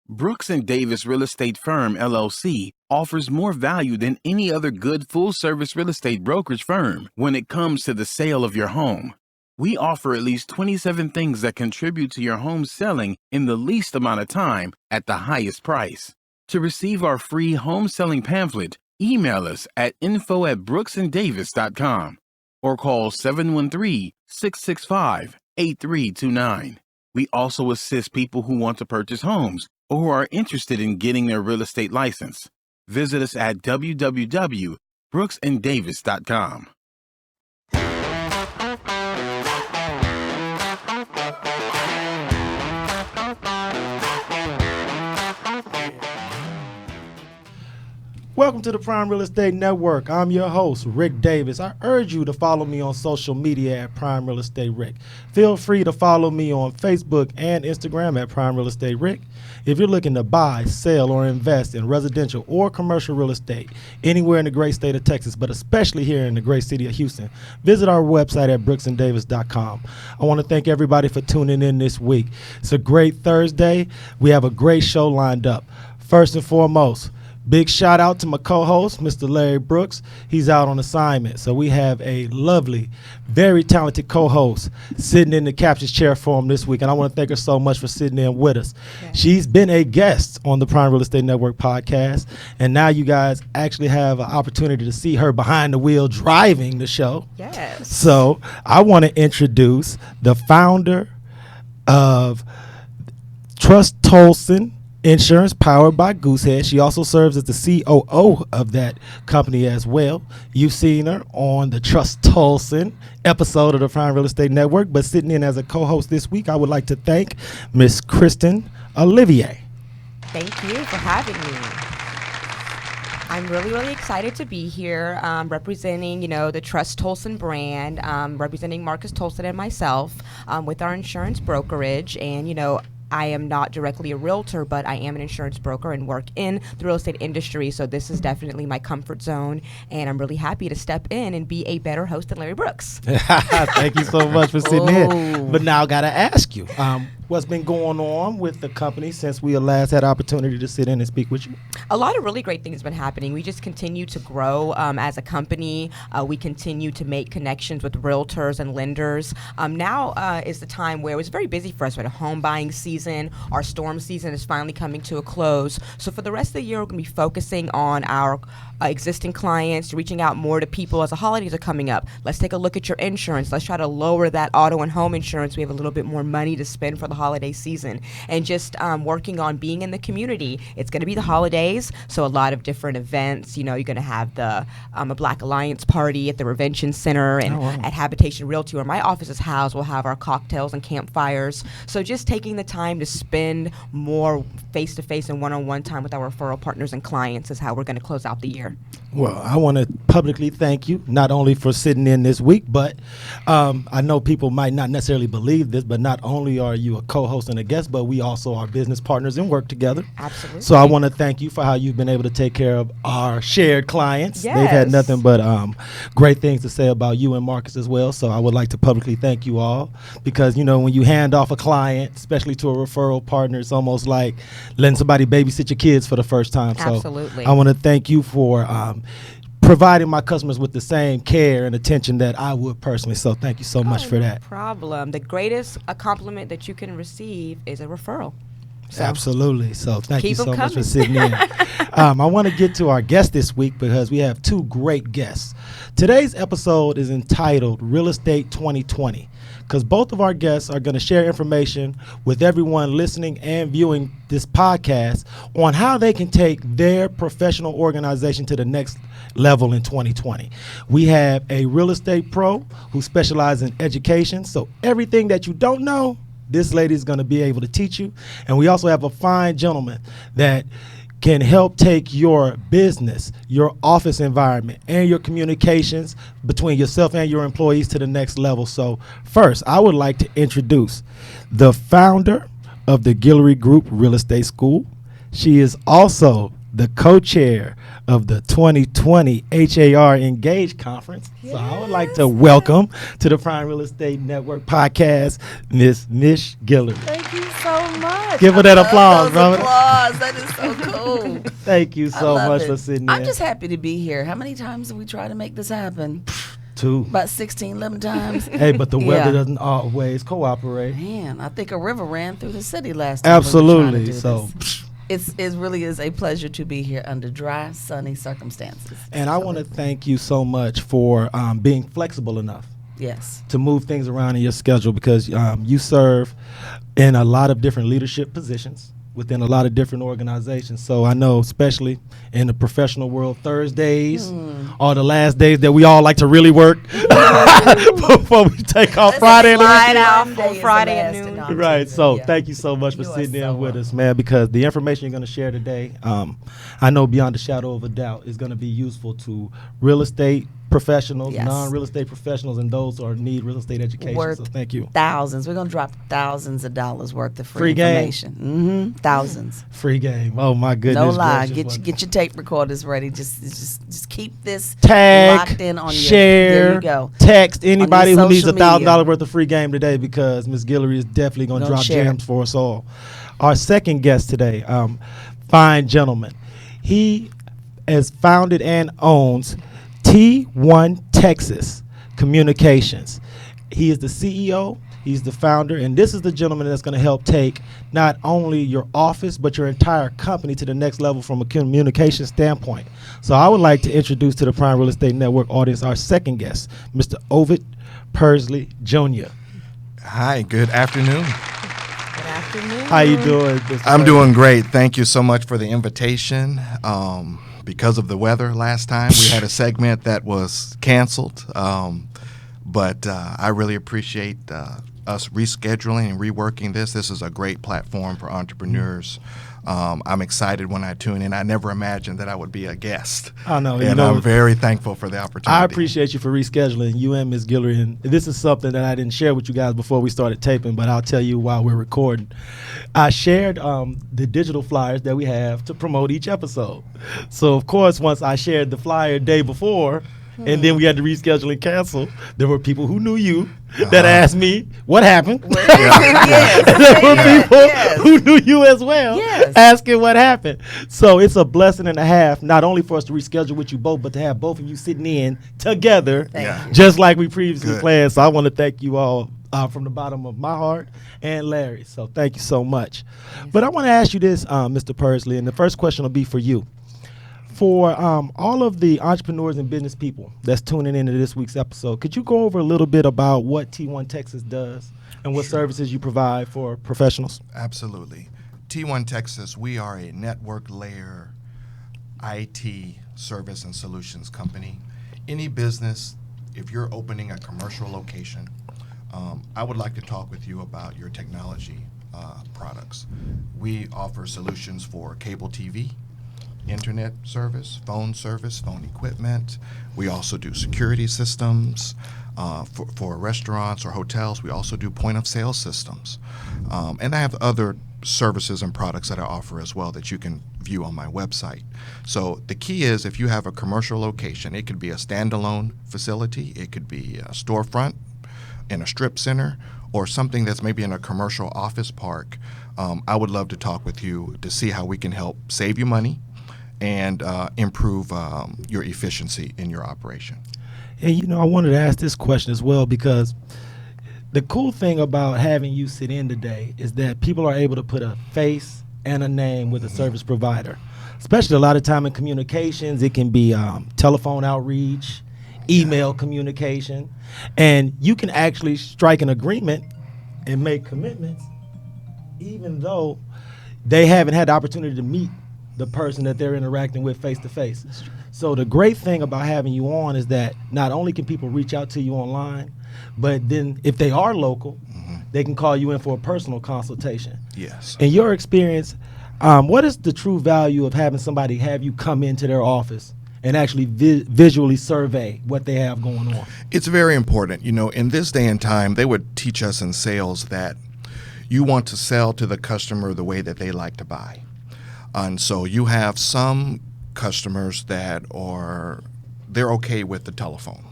Brooks and Davis Real Estate Firm, LLC, offers more value than any other good full-service real estate brokerage firm when it comes to the sale of your home. We offer at least 27 things that contribute to your home selling in the least amount of time at the highest price. To receive our free home selling pamphlet, email us at info@brooksanddavis.com or call 713-665-8329. We also assist people who want to purchase homes or who are interested in getting their real estate license. Visit us at www.brooksanddavis.com. Welcome to the Prime Real Estate Network. I'm your host, Ric Davis. I urge you to follow me on social media at Prime Real Estate Ric. Feel free to follow me on Facebook and Instagram at Prime Real Estate Ric. If you're looking to buy, sell, or invest in residential or commercial real estate anywhere in the great state of Texas, but especially here in the great city of Houston, visit our website at brooksanddavis.com. I want to thank everybody for tuning in this week. It's a great Thursday. We have a great show lined up. First and foremost, big shout out to my co-host, Mr. Larry Brooks. He's out on assignment. So we have a lovely, very talented co-host sitting in the captain's chair for him this week. And I want to thank her so much for sitting in with us. Yeah. She's been a guest on the Prime Real Estate Network podcast. And now you guys actually have an opportunity to see her behind the wheel driving the show. Yes. So I want to introduce the founder of Trust Tolson Insurance, powered by Goosehead. She also serves as the COO of that company as well. You've seen her on the Trust Tolson episode of the Prime Real Estate Network, but sitting in as a co-host this week, I would like to thank Miss Christin Olivier. Thank you for having me. I'm really excited to be here, representing, the Trust Tolson brand, representing Marcus Tolson and myself with our insurance brokerage. And, I am not directly a realtor, but I am an insurance broker and work in the real estate industry. So this is definitely my comfort zone, and I'm really happy to step in and be a better host than Larry Brooks. Thank you so much for sitting in. But now I got to ask you, what's been going on with the company since we last had opportunity to sit in and speak with you? A lot of really great things have been happening. We just continue to grow as a company. We continue to make connections with realtors and lenders. Now is the time where it was very busy for us. We had a home buying season. Our storm season is finally coming to a close. So for the rest of the year, we're going to be focusing on our existing clients, reaching out more to people as the holidays are coming up. Let's take a look at your insurance. Let's try to lower that auto and home insurance. We have a little bit more money to spend for the holiday season, and just working on being in the community. It's going to be the holidays, so a lot of different events. You're going to have the a Black Alliance party at the Revention Center, and at Habitation Realty, where my office is housed, we'll have our cocktails and campfires. So just taking the time to spend more face-to-face and one-on-one time with our referral partners and clients is how we're going to close out the year. Well, I want to publicly thank you, not only for sitting in this week, but I know people might not necessarily believe this, but not only are you a co-host and a guest, but we also are business partners and work together. Absolutely. So I want to thank you for how you've been able to take care of our shared clients. Yes. They've had nothing but great things to say about you and Marcus as well. So I would like to publicly thank you all, because, when you hand off a client, especially to a referral partner, it's almost like letting somebody babysit your kids for the first time. Absolutely. So I want to thank you for providing my customers with the same care and attention that I would personally. So thank you so much for that. No problem. The greatest compliment that you can receive is a referral. So Absolutely. So thank you so coming. much for sitting in. I want to get to our guest this week because we have two great guests. Today's episode is entitled Real Estate 2020, because both of our guests are going to share information with everyone listening and viewing this podcast on how they can take their professional organization to the next level in 2020. We have a real estate pro who specializes in education, so everything that you don't know, this lady is going to be able to teach you. And we also have a fine gentleman that can help take your business, your office environment, and your communications between yourself and your employees to the next level. So first, I would like to introduce the founder of the Guillory Group Real Estate School. She is also the co-chair of the 2020 HAR Engage Conference. Yes. So I would like to welcome to the Prime Real Estate Network podcast, Miss Mish Guillory. Thank you so much. Give her that applause, those brother. applause. That is so cool. Thank you I so love much it. for sitting I'm in. just happy to be here. How many times have we tried to make this happen? 2. About 16, 11 times. Hey, but the weather Yeah. doesn't always cooperate. Man, I think a river ran through the city last time. Absolutely. We were trying to do So, this. It really is a pleasure to be here under dry, sunny circumstances. and I want to thank you so much for being flexible enough Yes. to move things around in your schedule, because you serve in a lot of different leadership positions within a lot of different organizations. So I know, especially in the professional world, Thursdays are the last days that we all like to really work before we take off Friday. and the slide weekend. out Monday for is the Friday at last noon. and all Right. season, So yeah. thank you so much for You are sitting so in with welcome. us, man, because the information you're going to share today, I know beyond a shadow of a doubt, is going to be useful to real estate professionals, Yes. non-real estate professionals, and those who need real estate education. Worth So thank you. thousands. We're going to drop thousands of dollars worth of free Free game. information. Thousands. Free game. Oh my goodness. No lie. gracious. Get your tape recorders ready. Just keep this Tag, locked in on your. share, There you go. text anybody who needs social $1,000 media. worth of free game today, because Miss Guillory is definitely going to Gonna drop share it. gems for us all. Our second guest today, fine gentleman. He has founded and owns T1 Texas Communications. He is the CEO. He's the founder, and this is the gentleman that's going to help take not only your office but your entire company to the next level from a communication standpoint. So I would like to introduce to the Prime Real Estate Network audience our second guest, Mr. Ovit Pursley Jr. Hi, good afternoon. Good afternoon. How you doing, Mr. I'm Pursley? doing great. Thank you so much for the invitation. Because of the weather last time, we had a segment that was canceled, but I really appreciate us rescheduling and reworking this. This is a great platform for entrepreneurs. I'm excited when I tune in. I never imagined that I would be a guest. I know, And I'm very thankful for the opportunity. I appreciate you for rescheduling, you and Ms. Guillory. And this is something that I didn't share with you guys before we started taping, but I'll tell you while we're recording. I shared the digital flyers that we have to promote each episode. So, of course, once I shared the flyer day before, and then we had to reschedule and cancel, there were people who knew you that asked me, what happened? Yes. There were people Yes. who knew you as well, Yes. asking what happened. So it's a blessing and a half, not only for us to reschedule with you both, but to have both of you sitting in together, Thank Yeah. you. just like we previously Good. planned. So I want to thank you all from the bottom of my heart and Larry. So thank you so much. But I want to ask you this, Mr. Pursley, and the first question will be for you. For all of the entrepreneurs and business people that's tuning into this week's episode, could you go over a little bit about what T1 Texas does and what services you provide for professionals? Absolutely. T1 Texas, we are a network layer IT service and solutions company. Any business, if you're opening a commercial location, I would like to talk with you about your technology products. We offer solutions for cable TV, internet service, phone equipment. We also do security systems for restaurants or hotels. We also do point of sale systems. And I have other services and products that I offer as well that you can view on my website. So the key is, if you have a commercial location, it could be a standalone facility, it could be a storefront in a strip center, or something that's maybe in a commercial office park. I would love to talk with you to see how we can help save you money and improve your efficiency in your operation. And I wanted to ask this question as well, because the cool thing about having you sit in today is that people are able to put a face and a name with a service provider. Especially a lot of time in communications, it can be telephone outreach, email communication, and you can actually strike an agreement and make commitments even though they haven't had the opportunity to meet the person that they're interacting with face to face. So the great thing about having you on is that not only can people reach out to you online, but then if they are local, they can call you in for a personal consultation. Yes. In your experience, what is the true value of having somebody have you come into their office and actually visually survey what they have going on? It's very important. In this day and time, they would teach us in sales that you want to sell to the customer the way that they like to buy. And so you have some customers that they're okay with the telephone.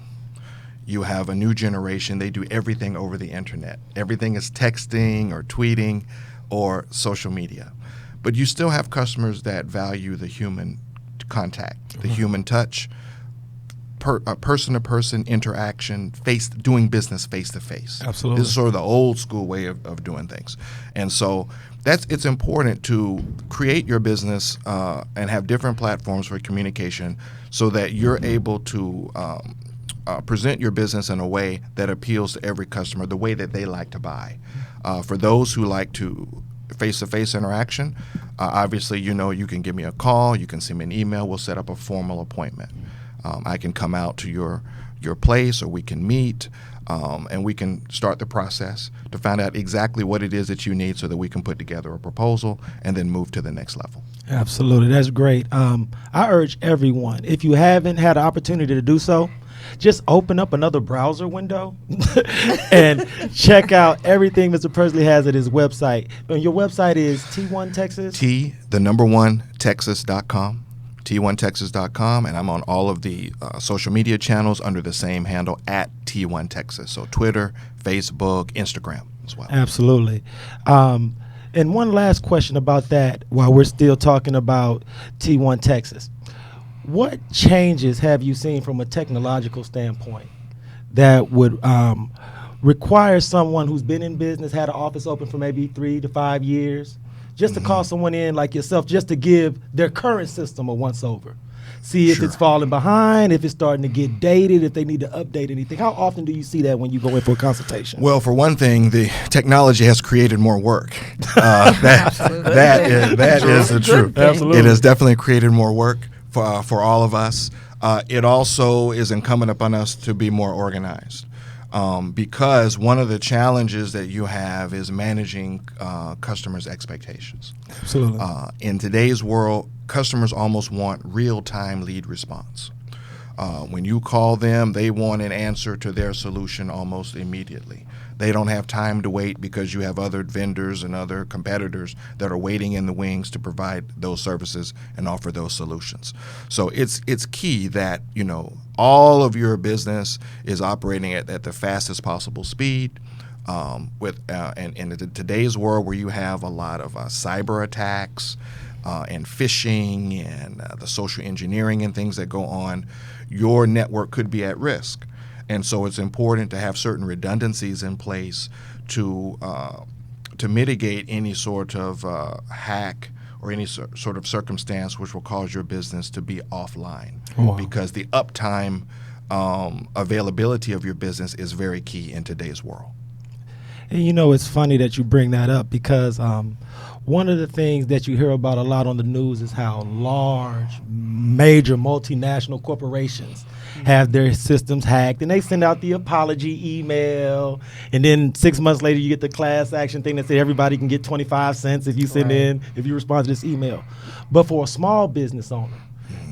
You have a new generation, they do everything over the internet. Everything is texting or tweeting or social media. But you still have customers that value the human contact, the human touch, person-to-person interaction, doing business face-to-face. Absolutely. This is sort of the old school way of doing things. And so it's important to create your business and have different platforms for communication so that you're able to present your business in a way that appeals to every customer, the way that they like to buy. For those who like to face-to-face interaction, obviously, you can give me a call, you can send me an email, we'll set up a formal appointment. I can come out to your place, or we can meet, and we can start the process to find out exactly what it is that you need so that we can put together a proposal and then move to the next level. Absolutely. That's great. I urge everyone, if you haven't had an opportunity to do so, just open up another browser window and check out everything Mr. Pursley has at his website. And your website is T1 Texas? Texas.com, T1Texas.com, and I'm on all of the social media channels under the same handle at T1 Texas. So Twitter, Facebook, Instagram as well. Absolutely. And one last question about that while we're still talking about T1 Texas. What changes have you seen from a technological standpoint that would require someone who's been in business, had an office open for maybe 3 to 5 years, just to call someone in like yourself, just to give their current system a once-over? See if it's falling behind, if it's starting to get dated, if they need to update anything. How often do you see that when you go in for a consultation? Well, for one thing, the technology has created more work. That is the truth. Absolutely. It has definitely created more work for all of us. It also is incumbent upon us to be more organized. Because one of the challenges that you have is managing customers' expectations. Absolutely. In today's world, customers almost want real-time lead response. When you call them, they want an answer to their solution almost immediately. They don't have time to wait because you have other vendors and other competitors that are waiting in the wings to provide those services and offer those solutions. So it's key that all of your business is operating at the fastest possible speed. And in today's world, where you have a lot of cyber attacks and phishing and the social engineering and things that go on, your network could be at risk. And so it's important to have certain redundancies in place to mitigate any sort of hack or any sort of circumstance which will cause your business to be offline. Wow. Because the uptime availability of your business is very key in today's world. And it's funny that you bring that up because one of the things that you hear about a lot on the news is how large, major multinational corporations have their systems hacked, and they send out the apology email, and then 6 months later you get the class action thing that says everybody can get 25 cents if you if you respond to this email. But for a small business owner,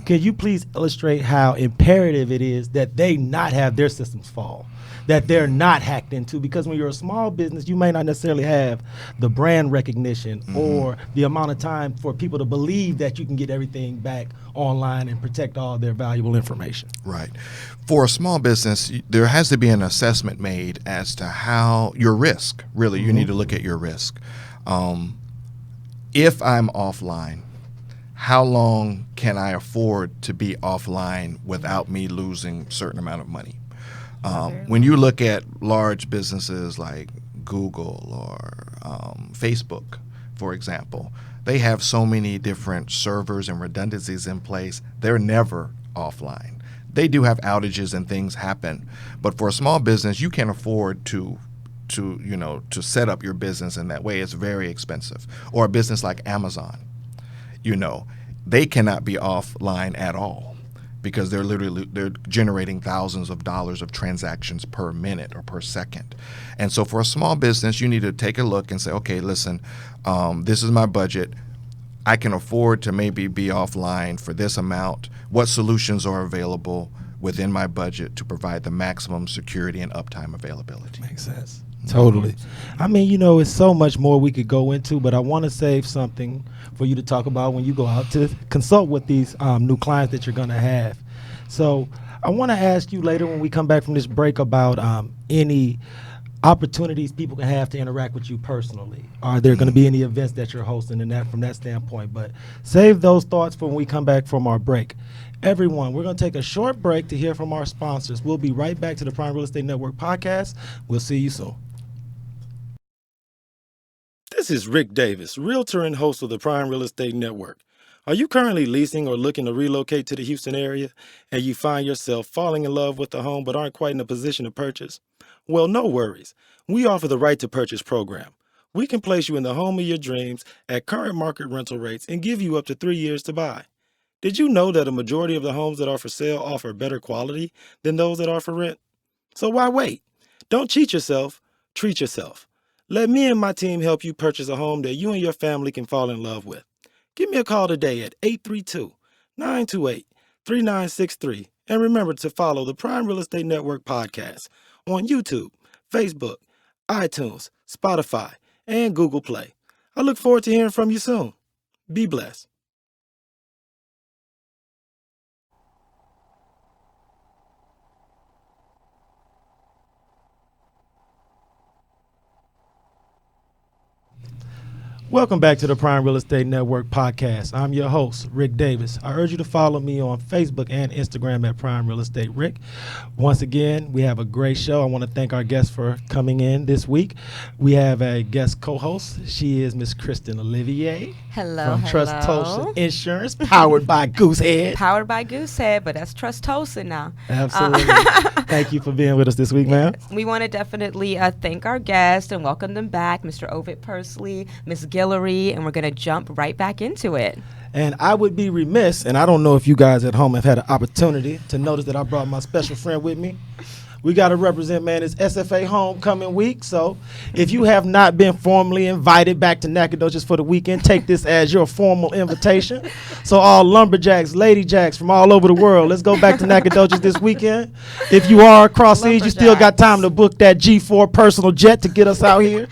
can you please illustrate how imperative it is that they not have their systems fall, that they're not hacked into? Because when you're a small business, you may not necessarily have the brand recognition or the amount of time for people to believe that you can get everything back online and protect all their valuable information. Right. For a small business, there has to be an assessment made as to how your risk, really, you need to look at your risk. If I'm offline, how long can I afford to be offline without me losing a certain amount of money? When you look at large businesses like Google or Facebook, for example, they have so many different servers and redundancies in place. They're never offline. They do have outages and things happen, but for a small business, you can't afford to set up your business in that way. It's very expensive. Or a business like Amazon, they cannot be offline at all, because they're generating thousands of dollars of transactions per minute or per second. And so for a small business, you need to take a look and say, okay, listen, this is my budget. I can afford to maybe be offline for this amount. What solutions are available within my budget to provide the maximum security and uptime availability? Makes sense. Totally. I mean, it's so much more we could go into, but I want to save something for you to talk about when you go out to consult with these new clients that you're going to have. So I want to ask you later when we come back from this break about any opportunities people can have to interact with you personally? Are there going to be any events that you're hosting and that from that standpoint? But save those thoughts for when we come back from our break. Everyone, we're going to take a short break to hear from our sponsors. We'll be right back to the Prime Real Estate Network podcast. We'll see you soon. This is Ric Davis, realtor and host of the Prime Real Estate Network. Are you currently leasing or looking to relocate to the Houston area and you find yourself falling in love with a home but aren't quite in a position to purchase? Well, no worries. We offer the Right to Purchase program. We can place you in the home of your dreams at current market rental rates and give you up to 3 years to buy. Did you know that a majority of the homes that are for sale offer better quality than those that are for rent? So why wait? Don't cheat yourself, treat yourself. Let me and my team help you purchase a home that you and your family can fall in love with. Give me a call today at 832-928-3963. And remember to follow the Prime Real Estate Network podcast on YouTube, Facebook, iTunes, Spotify, and Google Play. I look forward to hearing from you soon. Be blessed. Welcome back to the Prime Real Estate Network podcast. I'm your host, Ric Davis. I urge you to follow me on Facebook and Instagram at Prime Real Estate Ric. Once again, we have a great show. I want to thank our guests for coming in this week. We have a guest co-host. She is Miss Christin Olivier. Hello, from Trust Tosin Insurance, powered by Goosehead. Powered by Goosehead, but that's Trust Tosin now. Absolutely. Thank you for being with us this week, ma'am. We want to definitely thank our guests and welcome them back, Mr. Ovit Pursley, Miss Guillory, and we're going to jump right back into it. And I would be remiss, and I don't know if you guys at home have had an opportunity to notice that I brought my special friend with me. We got to represent, man, it's SFA homecoming week. So if you have not been formally invited back to Nacogdoches for the weekend, take this as your formal invitation. So all lumberjacks, lady jacks from all over the world, let's go back to Nacogdoches this weekend. If you are across seas, you still got time to book that G4 personal jet to get us out here.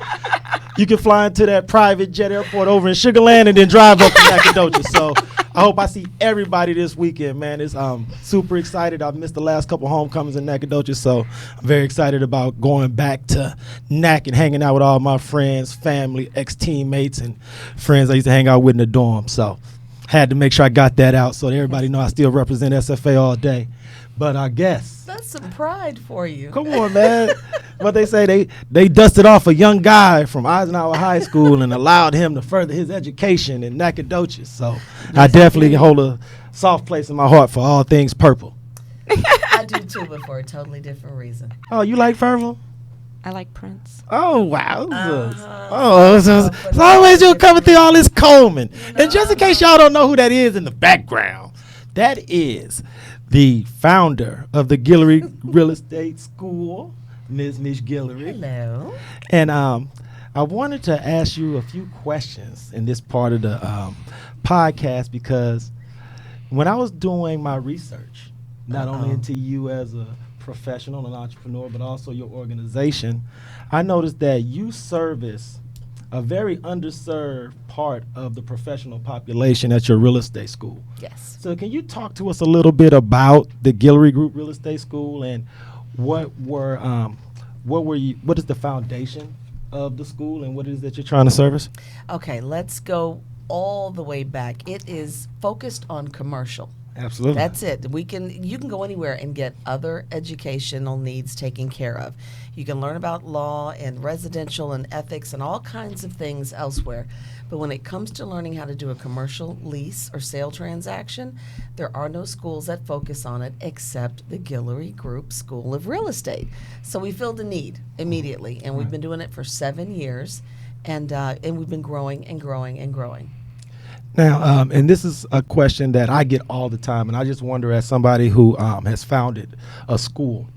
You can fly into that private jet airport over in Sugar Land and then drive up to Nacogdoches. So I hope I see everybody this weekend, man. It's super excited. I've missed the last couple homecomings in Nacogdoches, so I'm very excited about going back to NAC and hanging out with all my friends, family, ex-teammates, and friends I used to hang out with in the dorm. So had to make sure I got that out so that everybody know I still represent SFA all day. But I guess That's some pride for you. come on, man. What they say, they dusted off a young guy from Eisenhower High School and allowed him to further his education in Nacogdoches. So I definitely hold a soft place in my heart for all things purple. I do too, but for a totally different reason. Oh, you like purple? I like Prince. Oh, wow. Uh-huh. So always you're coming through all this Coleman. And just in case y'all don't know who that is in the background, that is the founder of the Guillory Real Estate School, Ms. Mish Guillory. Hello. And I wanted to ask you a few questions in this part of the podcast because when I was doing my research, not only into you as a professional and entrepreneur, but also your organization, I noticed that you service a very underserved part of the professional population at your real estate school. Yes. So can you talk to us a little bit about the Guillory Group Real Estate School and what is the foundation of the school and what it is that you're trying to service? Okay, let's go all the way back. It is focused on commercial. Absolutely. That's it. You can go anywhere and get other educational needs taken care of. You can learn about law and residential and ethics and all kinds of things elsewhere. But when it comes to learning how to do a commercial lease or sale transaction, there are no schools that focus on it except the Guillory Group School of Real Estate. So we filled a need immediately, and we've been doing it for 7 years, and we've been growing and growing and growing. Now, and this is a question that I get all the time, and I just wonder, as somebody who has founded a school,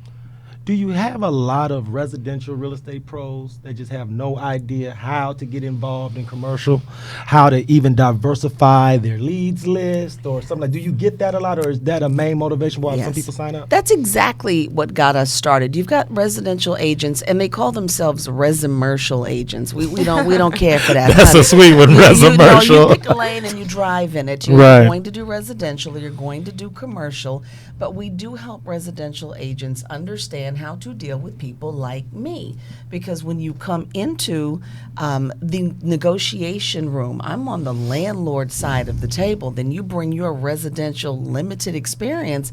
do you have a lot of residential real estate pros that just have no idea how to get involved in commercial, how to even diversify their leads list or something? Like, do you get that a lot, or is that a main motivation why some people sign up? That's exactly what got us started. You've got residential agents, and they call themselves resimercial agents. We don't care for that. That's a sweet one, resimercial. You pick a lane and you drive in it. You're Right. going to do residential, or you're going to do commercial, but we do help residential agents understand understand how to deal with people like me. Because when you come into the negotiation room, I'm on the landlord side of the table, then you bring your residential limited experience,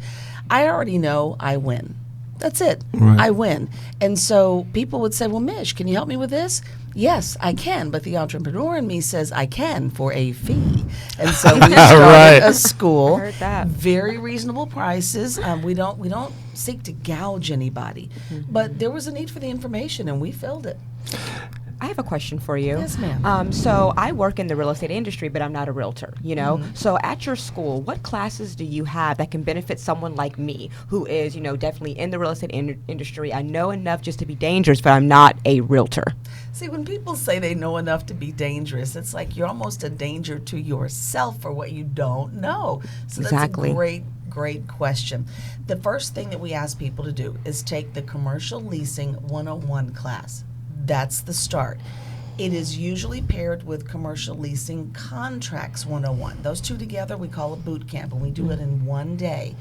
I already know I win. That's it. Right. I win. And so people would say, well, Mish, can you help me with this? Yes, I can. But the entrepreneur in me says I can for a fee. And so we started Right. a school, Heard that. very reasonable prices. We don't seek to gouge anybody. But there was a need for the information, and we filled it. I have a question for you. Yes, ma'am. So I work in the real estate industry, but I'm not a realtor, you know? So at your school, what classes do you have that can benefit someone like me who is, you know, definitely in the real estate industry? I know enough just to be dangerous, but I'm not a realtor. See, when people say they know enough to be dangerous, it's like you're almost a danger to yourself for what you don't know. So Exactly. that's a great question. The first thing that we ask people to do is take the Commercial Leasing 101 class. That's the start. It is usually paired with Commercial Leasing Contracts 101. Those two together we call a boot camp, and we do it in one day.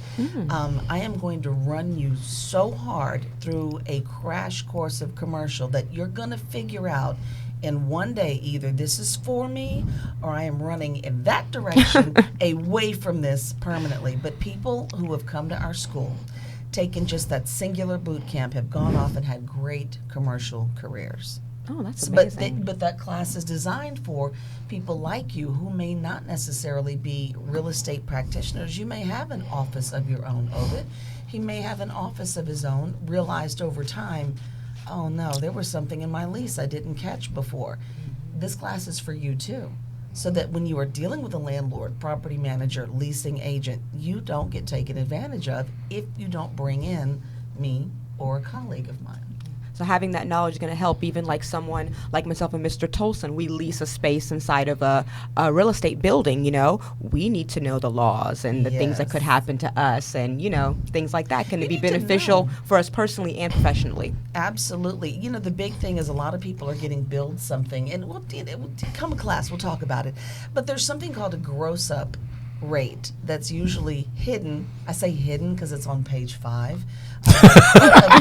I am going to run you so hard through a crash course of commercial that you're going to figure out in one day either this is for me or I am running in that direction away from this permanently. But people who have come to our school, taken just that singular boot camp, have gone off and had great commercial careers. Oh, that's But amazing. but that class is designed for people like you who may not necessarily be real estate practitioners. You may have an office of your own, Ovit. He may have an office of his own, realized over time, oh no, there was something in my lease I didn't catch before. This class is for you too. So that when you are dealing with a landlord, property manager, leasing agent, you don't get taken advantage of if you don't bring in me or a colleague of mine. So having that knowledge is going to help even like someone like myself and Mr. Tolson. We lease a space inside of a real estate building, you know. We need to know the laws and the things that Yes. could happen to us, and, you know, things like that can You be need to beneficial know. for us personally and professionally. Absolutely. You know, the big thing is a lot of people are getting billed something, and we'll come to class, we'll talk about it. But there's something called a gross up rate that's usually hidden. I say hidden because it's on page 5.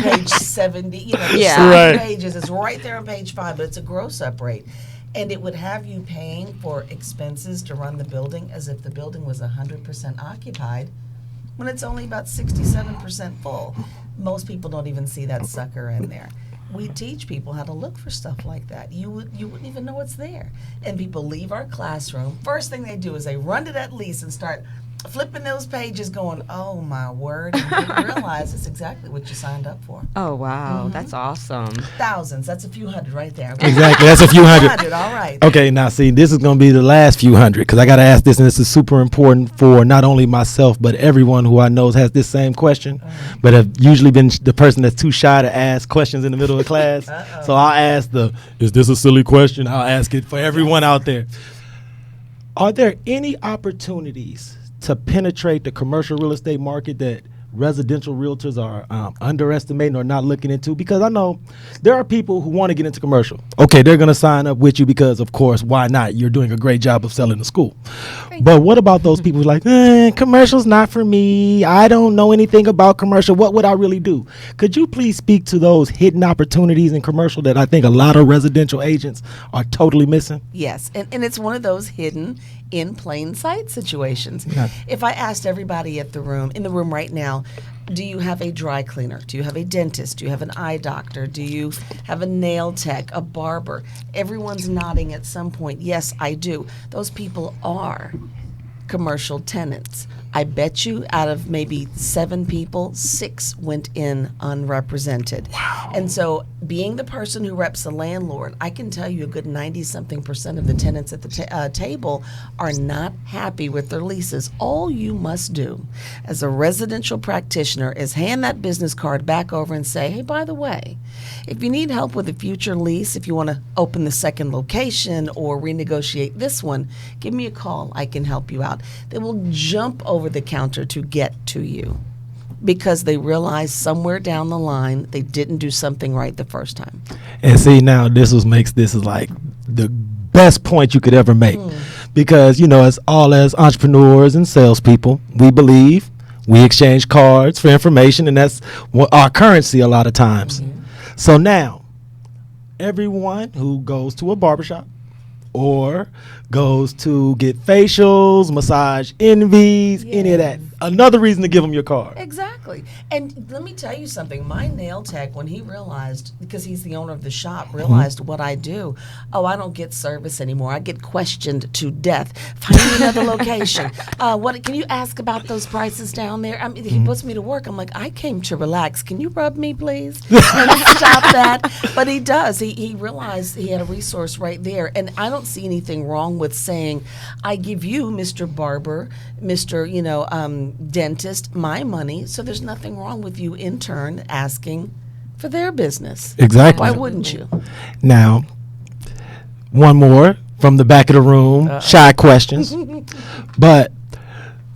Page 70, you know, there's Yeah. 70 Right. pages. It's right there on page 5, but it's a gross up rate. And it would have you paying for expenses to run the building as if the building was 100% occupied when it's only about 67% full. Most people don't even see that sucker in there. We teach people how to look for stuff like that. You wouldn't even know it's there. And people leave our classroom. First thing they do is they run to that lease and start flipping those pages going, oh my word, and you realize it's exactly what you signed up for. Oh, wow. That's awesome. Thousands, that's a few hundred right there. Exactly, that's a few hundred. All right. Okay, now see, this is going to be the last few hundred because I got to ask this, and this is super important for not only myself but everyone who I know has this same question, but have usually been the person that's too shy to ask questions in the middle of class. So I'll ask is this a silly question? I'll ask it for everyone out there. Are there any opportunities to penetrate the commercial real estate market that residential realtors are underestimating or not looking into? Because I know there are people who want to get into commercial. Okay, they're going to sign up with you because, of course, why not? You're doing a great job of selling the school. But what about those people who are like, commercial's not for me. I don't know anything about commercial. What would I really do? Could you please speak to those hidden opportunities in commercial that I think a lot of residential agents are totally missing? Yes, and it's one of those hidden in plain sight situations. Yeah. If I asked everybody in the room right now, do you have a dry cleaner? Do you have a dentist? Do you have an eye doctor? Do you have a nail tech, a barber? Everyone's nodding at some point. Yes, I do. Those people are commercial tenants. I bet you out of maybe 7 people, 6 went in unrepresented. Wow. And so being the person who reps the landlord, I can tell you a good 90-something% of the tenants at the table are not happy with their leases. All you must do as a residential practitioner is hand that business card back over and say, hey, by the way, if you need help with a future lease, if you want to open the second location or renegotiate this one, give me a call. I can help you out. They will jump over the counter to get to you because they realize somewhere down the line they didn't do something right the first time. And see, now this is like the best point you could ever make. Because, as entrepreneurs and salespeople, we believe We exchange cards for information, and that's our currency a lot of times. So now, everyone who goes to a barbershop or goes to get facials, massage envies, any of that, another reason to give them your card. Exactly. And let me tell you something. My nail tech, when he realized, because he's the owner of the shop, realized what I do. Oh, I don't get service anymore. I get questioned to death. Find me another location. What can you ask about those prices down there? I mean, he puts me to work. I'm like, I came to relax. Can you rub me, please? Stop that. But he does. He realized he had a resource right there. And I don't see anything wrong with saying, I give you, Mr. Barber, Mr. Dentist, my money. So there's nothing wrong with you, intern, asking for their business. Exactly. Why wouldn't you? Now, one more from the back of the room, shy questions. But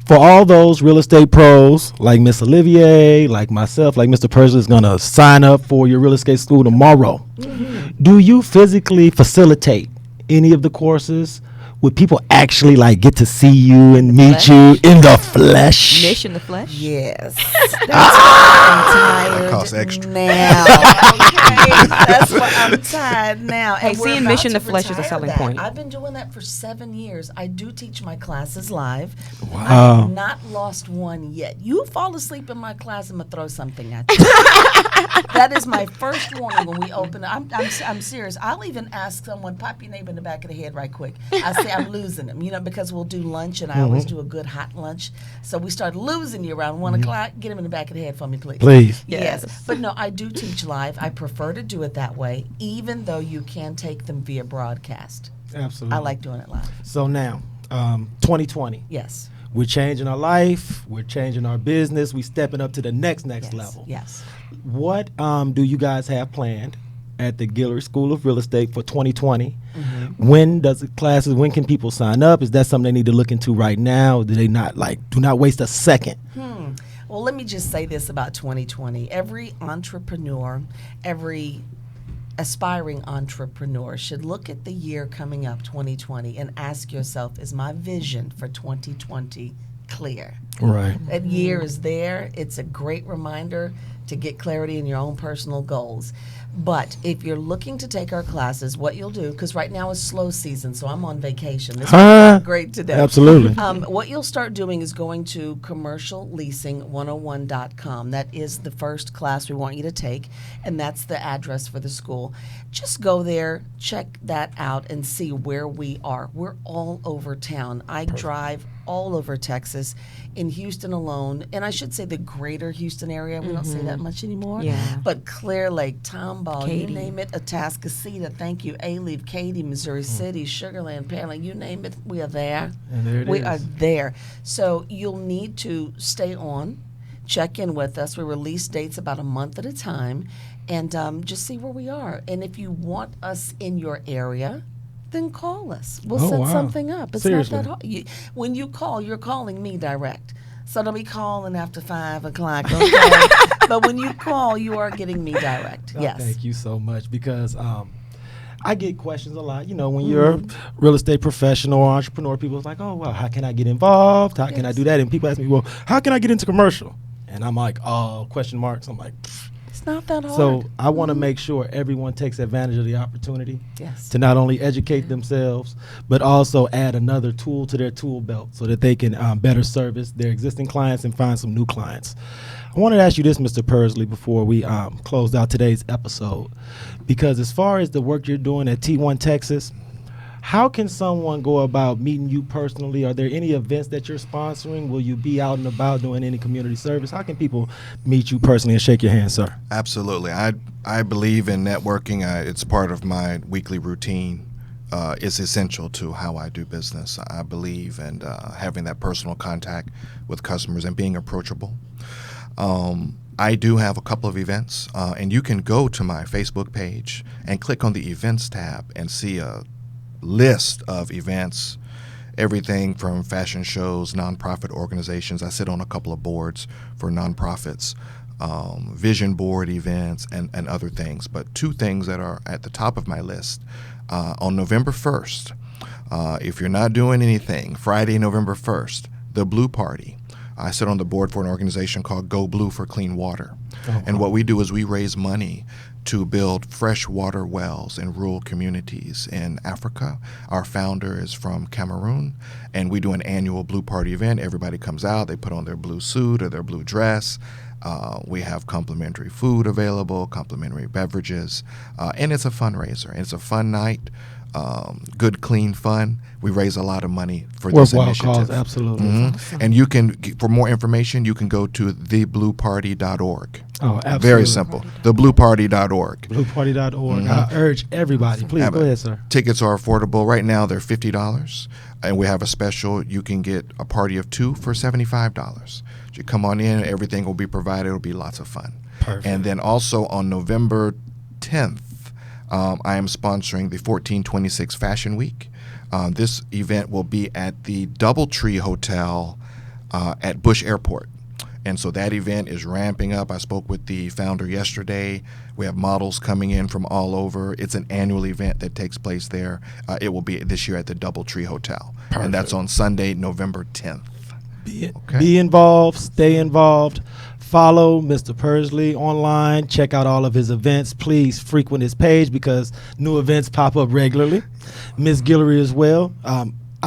for all those real estate pros like Miss Olivier, like myself, like Mr. Pursley is going to sign up for your real estate school tomorrow, do you physically facilitate any of the courses? Would people actually get to see you and meet you in the flesh? Mish in the flesh? Yes. That's why I'm tired costs extra. now. Okay? That's why I'm tired now. Hey, And we're seeing about Mish in to the flesh is a retire selling that. point. I've been doing that for 7 years. I do teach my classes live. I Wow. have not lost one yet. You fall asleep in my class, I'm going to throw something at you. That is my first warning when we open. I'm serious. I'll even ask someone, pop your neighbor in the back of the head right quick. I say I'm losing them, because we'll do lunch, and I always do a good hot lunch. So we start losing you around 1 o'clock. Get him in the back of the head for me, please. Please. Yes. Yes. But no, I do teach live. I prefer to do it that way, even though you can take them via broadcast. Absolutely. I like doing it live. So now, 2020. Yes. We're changing our life. We're changing our business. We're stepping up to the next Yes. level. Yes. What do you guys have planned at the Guillory School of Real Estate for 2020? When does it classes? When can people sign up? Is that something they need to look into right now? Do they not do not waste a second? Well, let me just say this about 2020. Every entrepreneur, every aspiring entrepreneur should look at the year coming up, 2020, and ask yourself, is my vision for 2020 clear? Right. That year is there. It's a great reminder to get clarity in your own personal goals. But if you're looking to take our classes, what you'll do, because right now is slow season, so I'm on vacation. This is not great today. Absolutely. What you'll start doing is going to commercialleasing101.com. That is the first class we want you to take, and that's the address for the school. Just go there, check that out, and see where we are. We're all over town. I drive all over Texas, in Houston alone, and I should say the greater Houston area. We don't say that much anymore. Yeah. But Clear Lake, Tomball, Katy. you name it, Atascocita, thank you, Alief, Katy, Missouri City, Sugarland, Panhandle, you name it, we are there. And there it we is. are there. So you'll need to stay on, check in with us. We release dates about a month at a time, and just see where we are. And if you want us in your area, then call us. We'll Oh, set wow. something up. It's Seriously. not that hard. When you call, you're calling me direct. So don't be calling after 5 o'clock, okay? But when you call, you are getting me direct. Oh, Yes. Thank you so much, because I get questions a lot. When you're a real estate professional or entrepreneur, people are like, oh, well, how can I get involved? How can I do that? And people ask me, well, how can I get into commercial? And I'm like, oh, question marks. I'm like, It's not that hard. so I want to make sure everyone takes advantage of the opportunity Yes. to not only educate themselves, but also add another tool to their tool belt so that they can better service their existing clients and find some new clients. I wanted to ask you this, Mr. Pursley, before we closed out today's episode, because as far as the work you're doing at T1 Texas, how can someone go about meeting you personally? Are there any events that you're sponsoring? Will you be out and about doing any community service? How can people meet you personally and shake your hand, sir? Absolutely. I believe in networking. It's part of my weekly routine. It's essential to how I do business. I believe in having that personal contact with customers and being approachable. I do have a couple of events, and you can go to my Facebook page and click on the events tab and see a list of events, everything from fashion shows, nonprofit organizations. I sit on a couple of boards for nonprofits, vision board events, and other things. But two things that are at the top of my list. On November 1st, if you're not doing anything, Friday, November 1st, the Blue Party. I sit on the board for an organization called Go Blue for Clean Water. Oh, And what we do is we raise money to build fresh water wells in rural communities in Africa. Our founder is from Cameroon, and we do an annual Blue Party event. Everybody comes out, they put on their blue suit or their blue dress. We have complimentary food available, complimentary beverages, and it's a fundraiser. It's a fun night, good, clean fun. We raise a lot of money for this Worthwhile initiative. cause, absolutely. Mhm. And you can, for more information, you can go to theblueparty.org. Oh, absolutely. Very simple. Theblueparty.org. Blueparty.org. I urge everybody. Please go ahead, sir. Tickets are affordable. Right now, they're $50. And we have a special. You can get a party of 2 for $75. You come on in, everything will be provided. It'll be lots of fun. Perfect. And then also on November 10th, I am sponsoring the 1426 Fashion Week. This event will be at the Doubletree Hotel at Bush Airport. And so that event is ramping up. I spoke with the founder yesterday. We have models coming in from all over. It's an annual event that takes place there. It will be this year at the Doubletree Hotel. Perfect. And that's on Sunday, November 10th. Be involved, stay involved. Follow Mr. Pursley online. Check out all of his events. Please frequent his page because new events pop up regularly. Ms. Guillory as well. I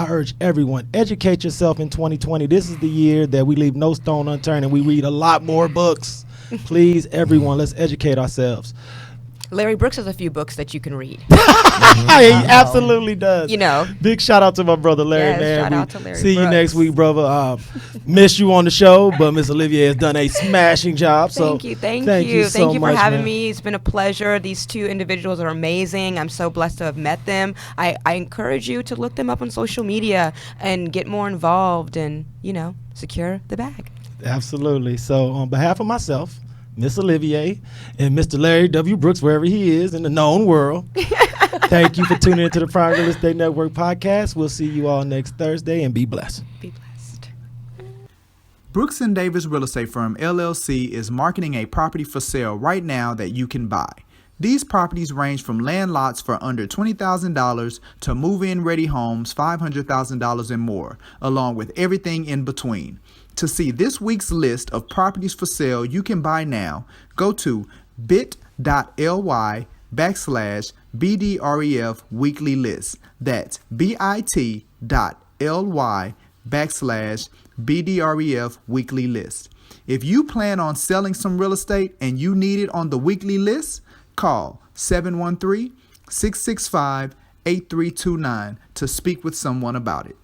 urge everyone, educate yourself in 2020. This is the year that we leave no stone unturned and we read a lot more books. Please, everyone, let's educate ourselves. Larry Brooks has a few books that you can read. He absolutely does. You know. Big shout out to my brother Larry, Yes, man. shout We out to Larry see you Brooks. next week, brother. Miss you on the show, but Miss Olivier has done a smashing job. Thank so you, thank so you for much, having man. me. It's been a pleasure. These two individuals are amazing. I'm so blessed to have met them. I encourage you to look them up on social media and get more involved and, secure the bag. Absolutely. So on behalf of myself, Miss Olivier, and Mr. Larry W. Brooks, wherever he is in the known world, thank you for tuning into the Prime Real Estate Network podcast. We'll see you all next Thursday, and be blessed. Be blessed. Brooks & Davis Real Estate Firm, LLC is marketing a property for sale right now that you can buy. These properties range from land lots for under $20,000 to move-in ready homes $500,000 and more, along with everything in between. To see this week's list of properties for sale you can buy now, go to bit.ly/BDREF weekly list. That's bit.ly/BDREF weekly list. If you plan on selling some real estate and you need it on the weekly list, call 713-665-8329 to speak with someone about it.